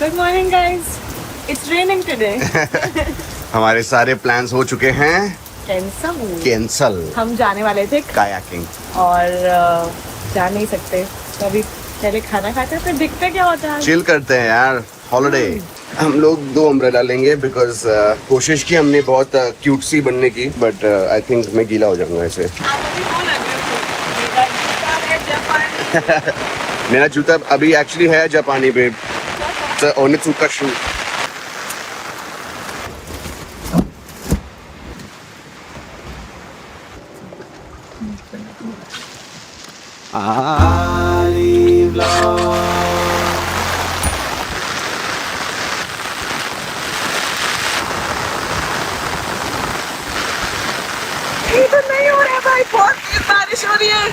Good morning, guys. It's raining today. हमारे सारे plans हो चुके हैं कैंसल। हम जाने वाले थे कायाकिंग और जा नहीं सकते, तो अभी पहले खाना खाते हैं फिर दिखते क्या होता है। चिल करते हैं यार, हॉलिडे। हम लोग 2 अम्ब्रेला लेंगे बिकॉज कोशिश की हमने बहुत क्यूट सी बनने की, बट आई थिंक मैं गीला हो जाऊंगा ऐसे। मेरा जूता अभी एक्चुअली है जापानी बेब, ओनित्सुका शू। तो नहीं हो रहा है भाई, बहुत तेज बारिश हो रही है।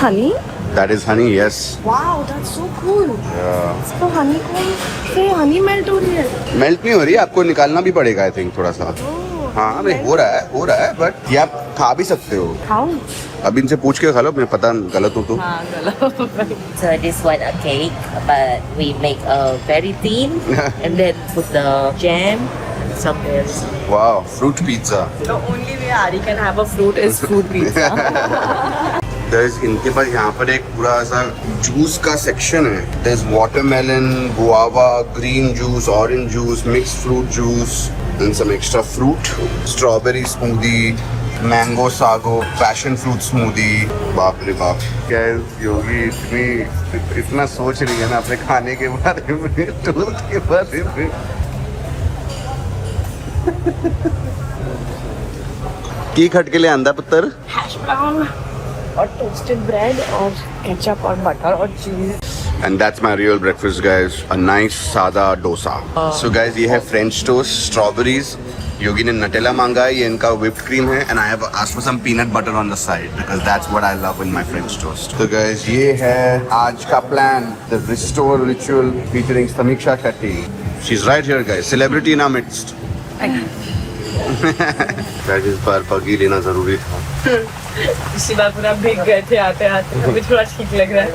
Honey? That is honey, yes. Wow, that's so cool. Yeah. तो हनी को से हनी मेल्ट हो रही है। मेल्ट नहीं हो रही है, आपको निकालना भी पड़ेगा आई थिंक थोड़ा सा। हाँ नहीं हो रहा है बट ये आप खा भी सकते हो। खाऊं? अब इनसे पूछ के खा लो, मैं पता गलत हो तो। हाँ गलत। So this one a cake, but we make a very thin and then put the jam, some else. Wow, fruit pizza. The only way Ari can have a fruit is fruit pizza. There's इनके पास यहाँ पर एक पूरा ऐसा juice का section है। There's watermelon, guava, green juice, orange juice, mixed fruit juice, and some extra fruit. Strawberry smoothie, mango sago, passion fruit smoothie. बाप रे बाप, क्या योगी इतना सोच रही है ना अपने खाने के बारे में, टूर के बारे में। की खट के लिए आंदा पुत्र। Hash brown और toasted bread और ketchup और butter और cheese. And that's my real breakfast, guys. A nice sada dosa. So guys, ये है French toast, strawberries. योगी ने नटेला मांगा है, ये इनका whipped cream है, and I have asked for some peanut butter on the side because that's what I love in my French toast. So guys, ये है आज का plan, the restore ritual featuring Samiksha Shetty. She's right here, guys. Celebrity in our midst. Guys, इस बार पगी लेना जरूरी था। इसी बार पूरा भीग गए थे आते आते, अभी थोड़ा ठीक लग रहा है।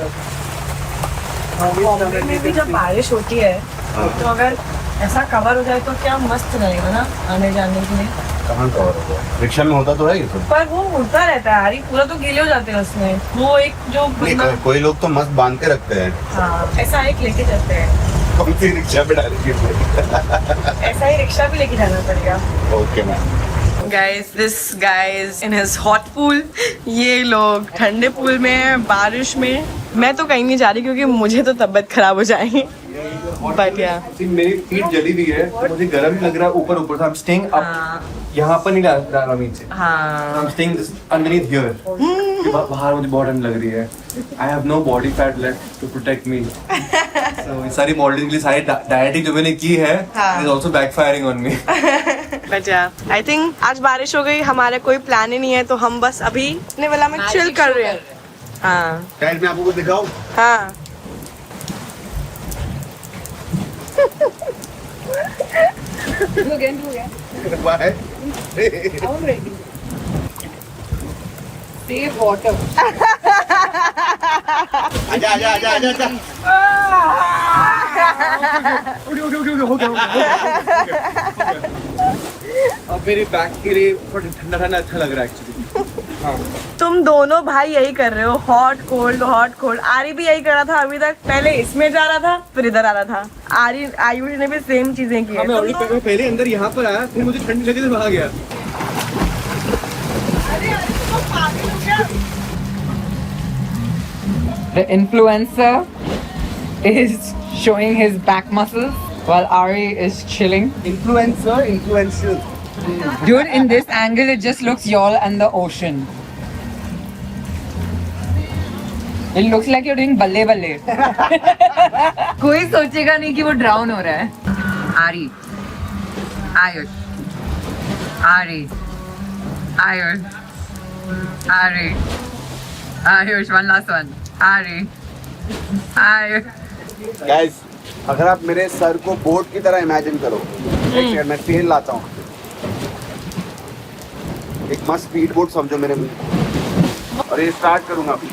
बॉम्बे में भी जब बारिश होती है तो अगर ऐसा कवर हो जाए तो क्या मस्त रहेगा ना आने जाने के लिए। कहाँ कवर होगा? रिक्शा में होता तो है ये तो। पर वो उड़ता रहता है यार, पूरा तो गीले हो जाते हैं उसमें। वो एक जो कोई लोग तो मस्त बांध के रखते हैं। हाँ, ऐसा एक लेके जाते हैं। कौन सी रिक्शा पे डालेंगे? ऐसा ही रिक्शा भी लेके जाना पड़ेगा। Okay ma'am. Guys, this guy is in his hot pool. ये लोग ठंडे पूल में हैं, बारिश में। मैं तो कहीं नहीं जा रही क्योंकि मुझे तो तबीयत खराब हो जाएगी। But yeah. मेरी फीट जली हुई है, तो मुझे गर्म लग रहा है ऊपर I'm staying up. यहाँ पर नहीं डाल रहा नीचे। हाँ। I'm staying underneath here. बाहर मुझे बहुत ठंड लग रही है। I have no body fat left to protect me. So ये सारी मॉडलिंग के लिए सारी डाइटिंग जो मैंने की है, is also backfiring on me. But yeah, I think आज बारिश हो गई, हमारा कोई प्लान ही नहीं है, तो हम बस अभी अपने वाला में चिल कर रहे हैं। हाँ। साइड में आपको कुछ दिखाऊं? हाँ। Why? Save water. आजा। अब मेरे बैक के लिए ठंडा ठंडा अच्छा लग रहा है एक्चुअली। तुम दोनों भाई यही कर रहे हो, हॉट कोल्ड। आरी भी यही कर रहा था अभी तक, पहले इसमें जा रहा था फिर इधर आ रहा था। आयुष ने भी सेम चीजें की है। मैं पहले अंदर यहाँ पर आया, फिर मुझे ठंडी लगी तो भाग गया। The influencer is showing his back muscles while Ari is chilling. Influential. Dude, in this angle, it just looks y'all and the ocean. It looks like you're doing balle balle. कोई सोचेगा नहीं कि वो drown हो रहा है. Ari, Ayush, Ari, Ayush, Ari, Ayush. One last one. Ari, Ayush. Guys, अगर आप मेरे सर को बोट की तरह इमेजिन करो, मैं पेन लाता हूँ, एक मस्त स्पीड बोट समझो मेरे मुंह, और ये स्टार्ट करूंगा अभी।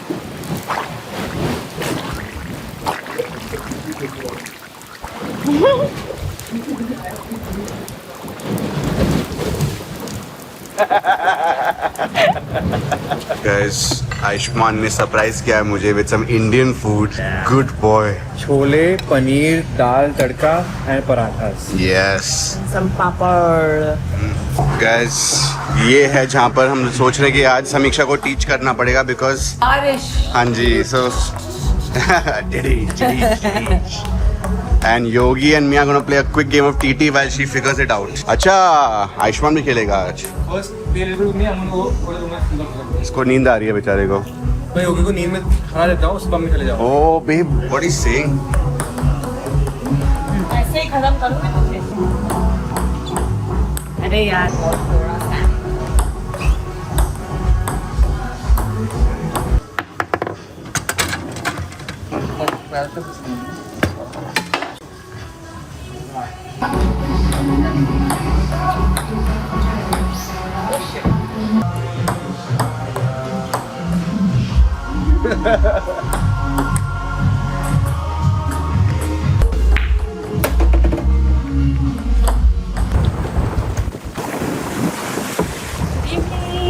Guys, आयुष्मान ने सरप्राइज किया है मुझे with some Indian food. Good boy. Chole, paneer, dal tadka and parathas. Yes Some papad. Guys, ये है जहाँ पर हम सोच रहे हैं कि आज समीक्षा को टीच करना पड़ेगा बिकॉज Arish. हाँ जी. सो and Yogi and me are going to play a quick game of TT while she figures it out. अच्छा, आयुष्मान भी खेलेगा आज. इसको नींद आ रही है बेचारे को. मैं योगी को नींद में खा लेता हूँ, सुबह में चले जाऊँ. Oh babe, what is saying? ऐसे ही खत्म करूँगी तुझे. अरे यार.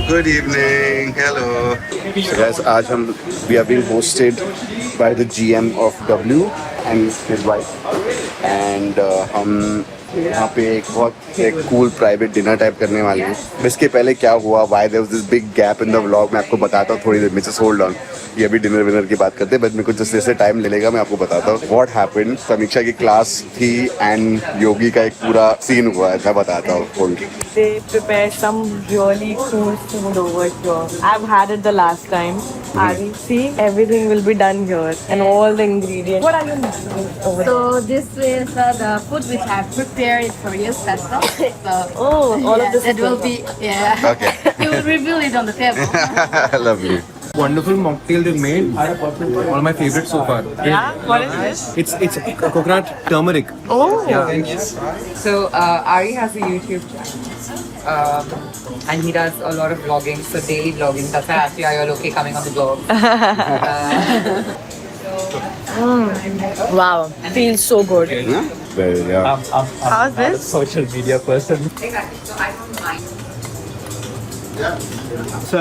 Good evening. Hello. So guys, आज हम we are being hosted by the GM of W and his wife. And हम यहाँ पे एक बहुत कूल प्राइवेट डिनर टाइप करने वाले हैं. इसके पहले क्या हुआ, why there was this big gap in the vlog, मैं आपको बताता हूँ थोड़ी देर में. Just hold on. ये अभी डिनर विनर की बात करते हैं, बट मेरे को जैसे जैसे टाइम ले लेगा मैं आपको बताता हूँ. What happened? समीक्षा की क्लास थी एंड योगी का एक पूरा सीन हुआ है, मैं बताता हूँ. Hold. They prepare some really cool food over here. I've had it the last time. Ari, see, everything will be done here and all the ingredients. What are you making over So this is the food which I prepared for you special. So Oh, all of this that is will good. be Okay. you will reveal it on the table. Lovely. Wonderful mocktail they made. One of my favorites so far. Yeah, what is this? It's coconut turmeric. Oh, Yeah. So Ari has a YouTube channel. And he does a lot of vlogging, so daily vlogging. That's why actually I are okay coming on the vlog. wow, feels so good. Yeah? Well, yeah. How's this? Social media person. Exactly. So I don't mind. So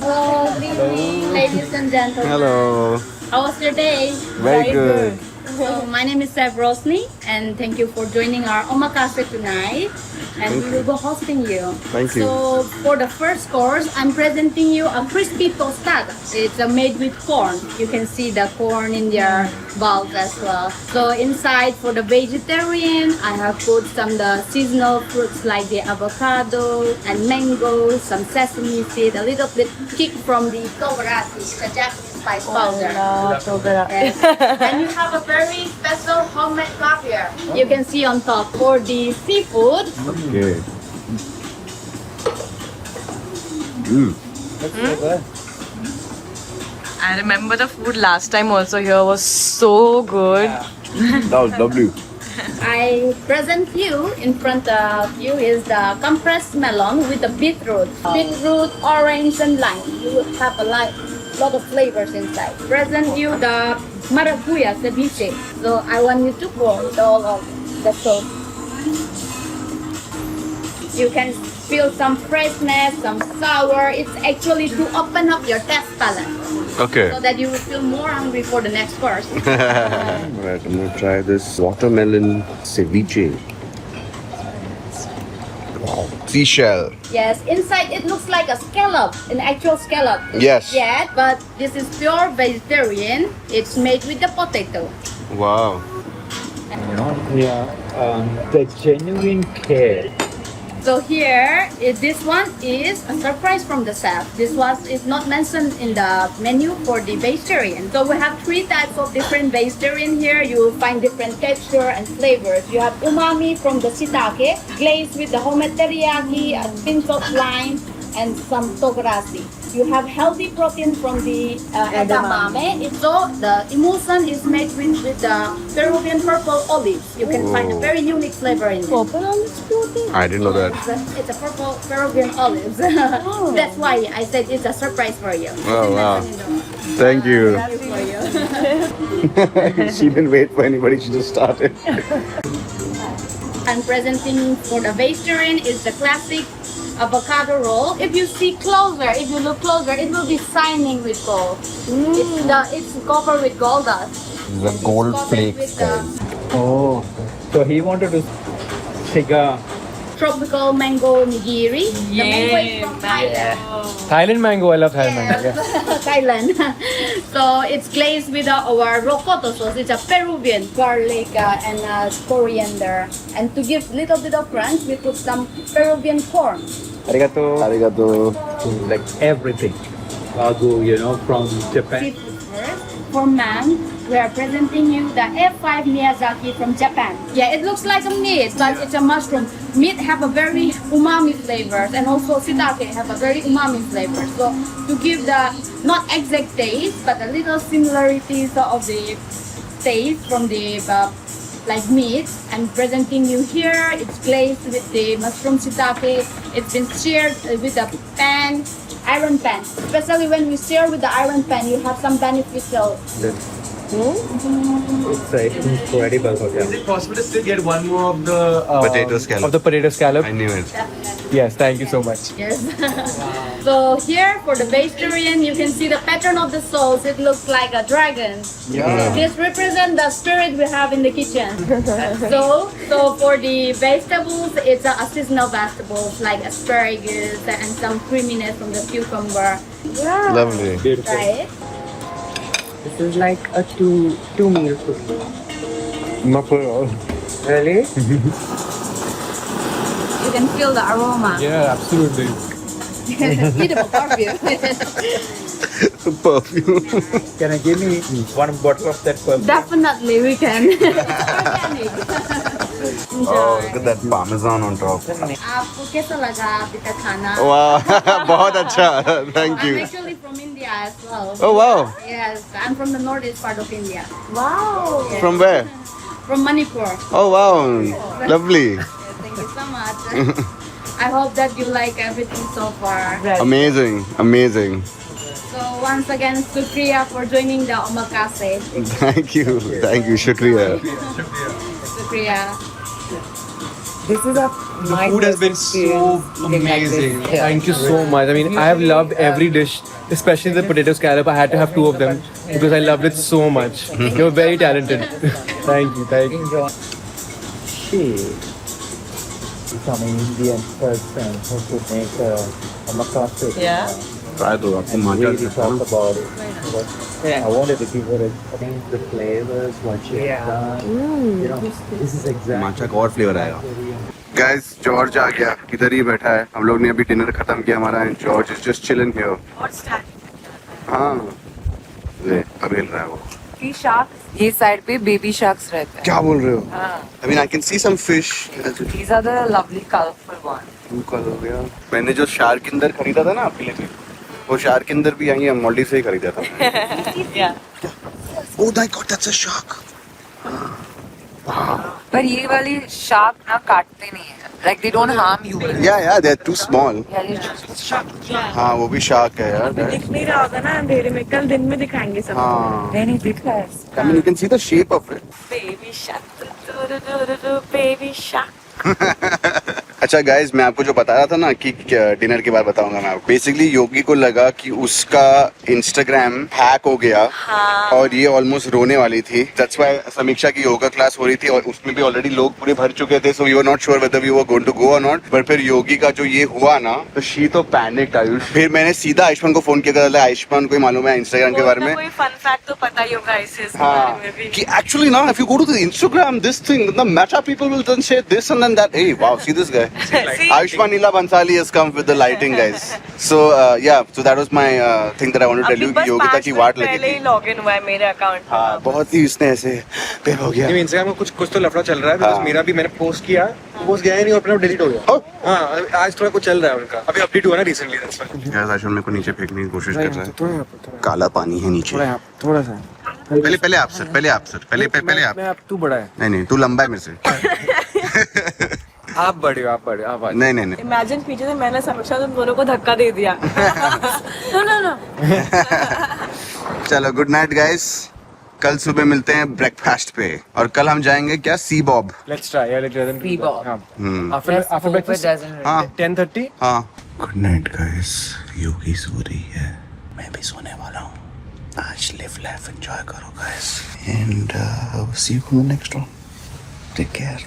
Hello, good evening, ladies and gentlemen. Hello. How was your day? Very good. So my name is Seb Rosny, and thank you for joining our omakase tonight. And we will go hosting you. Thank you. So for the first course, I'm presenting you a crispy tostada. It's made with corn. You can see the corn in their balls as well. So inside for the vegetarian, I have put some the seasonal fruits like the avocado and mango, some sesame seed, a little bit kick from the togarati, the Japanese spice powder. Yes. And you have a very special homemade caviar. You can see on top for the seafood. Okay. Mm. I remember the food last time also here was so good. That was lovely. I present you in front of you is the compressed melon with the beetroot. Beetroot, orange and lime. You will have a lot of flavors inside. Present you the maracuya ceviche. So I want you to pour it all of the sauce. You can feel some freshness, some sour. It's actually to open up your taste palate Okay. so that you will feel more hungry for the next course. Alright, I'm gonna try this watermelon ceviche. Wow. Seashell. Yes, inside it looks like a scallop, an actual scallop. Yes. Yeah, but this is pure vegetarian. It's made with the potato. Wow. The genuine care. So here, this one is a surprise from the chef. This is not mentioned in the menu for the vegetarian. So we have 3 types of different vegetarian here. You will find different texture and flavors. You have umami from the shiitake, glazed with the homemade teriyaki, a pinch of lime, and some togarashi. You have healthy protein from the edamame. So the emulsion is made with the Peruvian purple olives. You can find a very unique flavor in it. Purple olives protein? I didn't know that. It's a purple Peruvian olives. That's why I said it's a surprise for you. Oh, wow. Thank you. That's for you. She didn't wait for anybody. She just started. And presenting for the vegetarian is the classic avocado roll. If you see closer, if you look closer, it will be shining with gold. It's covered with gold dust. The gold Covered flakes, with the Oh, so he wanted to take a tropical mango nigiri. The mango is from Thailand. Thailand mango, I love Thailand mango. Yeah. Thailand. So it's glazed with our rocoto sauce. It's a Peruvian garlic and coriander. And to give little bit of crunch, we put some Peruvian corn. Arigato. like everything. Wagyu, from Japan. Seafood first. For man, we are presenting you the F5 Miyazaki from Japan. Yeah, it looks like a meat, but it's a mushroom. Meat have a very umami flavors, and also shiitake have a very umami flavor. So to give the not exact taste, but a little similarities of the taste from the like meat. I'm presenting you here. It's glazed with the mushroom shiitake. It's been seared with a pan. Iron pan. Especially when we sear with the iron pan, you have some beneficial. It's incredible for Is them. it possible to still get one more of the Potato scallop. Of the potato scallop? I knew it. Yes, thank you so much. Yes. So here for the vegetarian, you can see the pattern of the sauce. It looks like a dragon. Yeah. This represents the spirit we have in the kitchen. So for the vegetables, it's a seasonal vegetables like asparagus and some creaminess from the cucumber. Lovely. Try it. This is like a two meal cooking. Not for all. Really? You can feel the aroma. Yeah, absolutely. Beautiful perfume. Perfume. Can I give me one bottle of that perfume? Definitely we can. Organic. Oh, look at that parmesan on top. आपको कैसा लगा अभी तक खाना? Wow. बहुत अच्छा. Thank I'm you. actually from India as well. Oh wow. Yes, I'm from the northeast part of India. Wow. From where? From Manipur. Oh wow. Lovely. Thank you so much. I hope that you like everything so far. Amazing. Amazing. So once again, Shukriya for joining the omakase. Thank you. Thank you. Shukriya. Shukriya. This is a The food has been so amazing. Thank you so much. I mean, I have loved every dish, especially the potato scallop. I had to have 2 of them because I loved it so much. You're very talented. Thank you. Thank you. enjoy. She is an Indian person who could make a omakase. Yeah. Try to. आपको matcha Really talk about it. But Yeah. I wanted to give her the flavors, what she has done. This is exactly. matcha का और flavor आएगा. Guys, George आ गया. इधर ही बैठा है. हम लोग ने अभी डिनर खत्म किया हमारा. And George is just chilling here. हाँ. ले अभी हिल रहा है वो. ये साइड पे बेबी शार्क्स रहते हैं. क्या बोल रहे हो? I mean, I can see some fish. These are the lovely colorful ones. कल हो गया. मैंने जो शार्क अंदर खरीदा था ना आपके लिए, वो शार्क अंदर भी आई है. मालदीव से ही खरीदा था. Yeah. Oh my God, that's a shark. पर ये वाली शार्क ना काटते नहीं है. Like they don't harm you. Yeah, they're too small. Yeah, it's just shark. हाँ, वो भी शार्क है यार. दिख नहीं रहा होगा ना अंधेरे में, कल दिन में दिखाएंगे सब. हाँ. नहीं दिख रहा है. I mean, you can see the shape of it. Baby shark, baby shark. अच्छा गाइज, मैं आपको जो बता रहा था ना कि डिनर के बाद बताऊंगा मैं आपको. बेसिकली योगी को लगा कि उसका इंस्टाग्राम हैक हो गया. हाँ. और ये ऑलमोस्ट रोने वाली थी. दैट्स व्हाई समीक्षा की योगा क्लास हो रही थी और उसमें भी ऑलरेडी लोग पूरे भर चुके थे. So we were not sure whether we were going to go or not. पर फिर योगी का जो ये हुआ ना, तो शी तो पैनिक्ड आयुष. फिर मैंने सीधा आयुष्मान को फोन किया. आयुष्मान को ही मालूम है इंस्टाग्राम के बारे में. कोई फन फैक्ट तो पता ही होगा इसे इसके हाँ, बारे में भी. कि actually now if you go to the Instagram, this thing, the Meta people will then say this and then that. Hey, wow, see this guy. See? Ayushman Neela Bansali has come with the lighting, guys. So yeah, so that was my thing that I wanted to tell you. अभी बस योगिता 5 की minute वाट लगी पहले ही थी. Login हुआ है मेरे account. हाँ, बहुत ही उसने ऐसे पे हो गया. इंस्टाग्राम में कुछ तो लफड़ा चल रहा है. because हाँ. मेरा भी मैंने पोस्ट किया, पोस्ट गया ही नहीं और अपना डिलीट हो गया. Oh. हाँ, आज थोड़ा कुछ चल रहा है उनका. अभी अपडेट हुआ ना रिसेंटली. That's why. यार आयुष्मान मेरे को नीचे फेंकने की कोशिश कर रहा है. थोड़ा काला पानी है नीचे. थोड़ा सा. पहले आप सर, पहले आप. पहले आप. मैं आप तू बड़ा है. नहीं, तू लंबा है मेरे से. आप बड़े हो. नहीं. इमेजिन पीछे से मैंने समीक्षा तुम दोनों को धक्का दे दिया. नो. चलो गुड नाइट गाइस, कल सुबह मिलते हैं ब्रेकफास्ट पे, और कल हम जाएंगे क्या सी Bob. Let's try. Yeah, let's try. Bebop. After breakfast. हाँ 10:30. हाँ। गुड नाइट गाइस, योगी सो रही है, मैं भी सोने वाला हूँ। आज लिव लाइफ एंजॉय करो guys, and see you in the next one. Take care.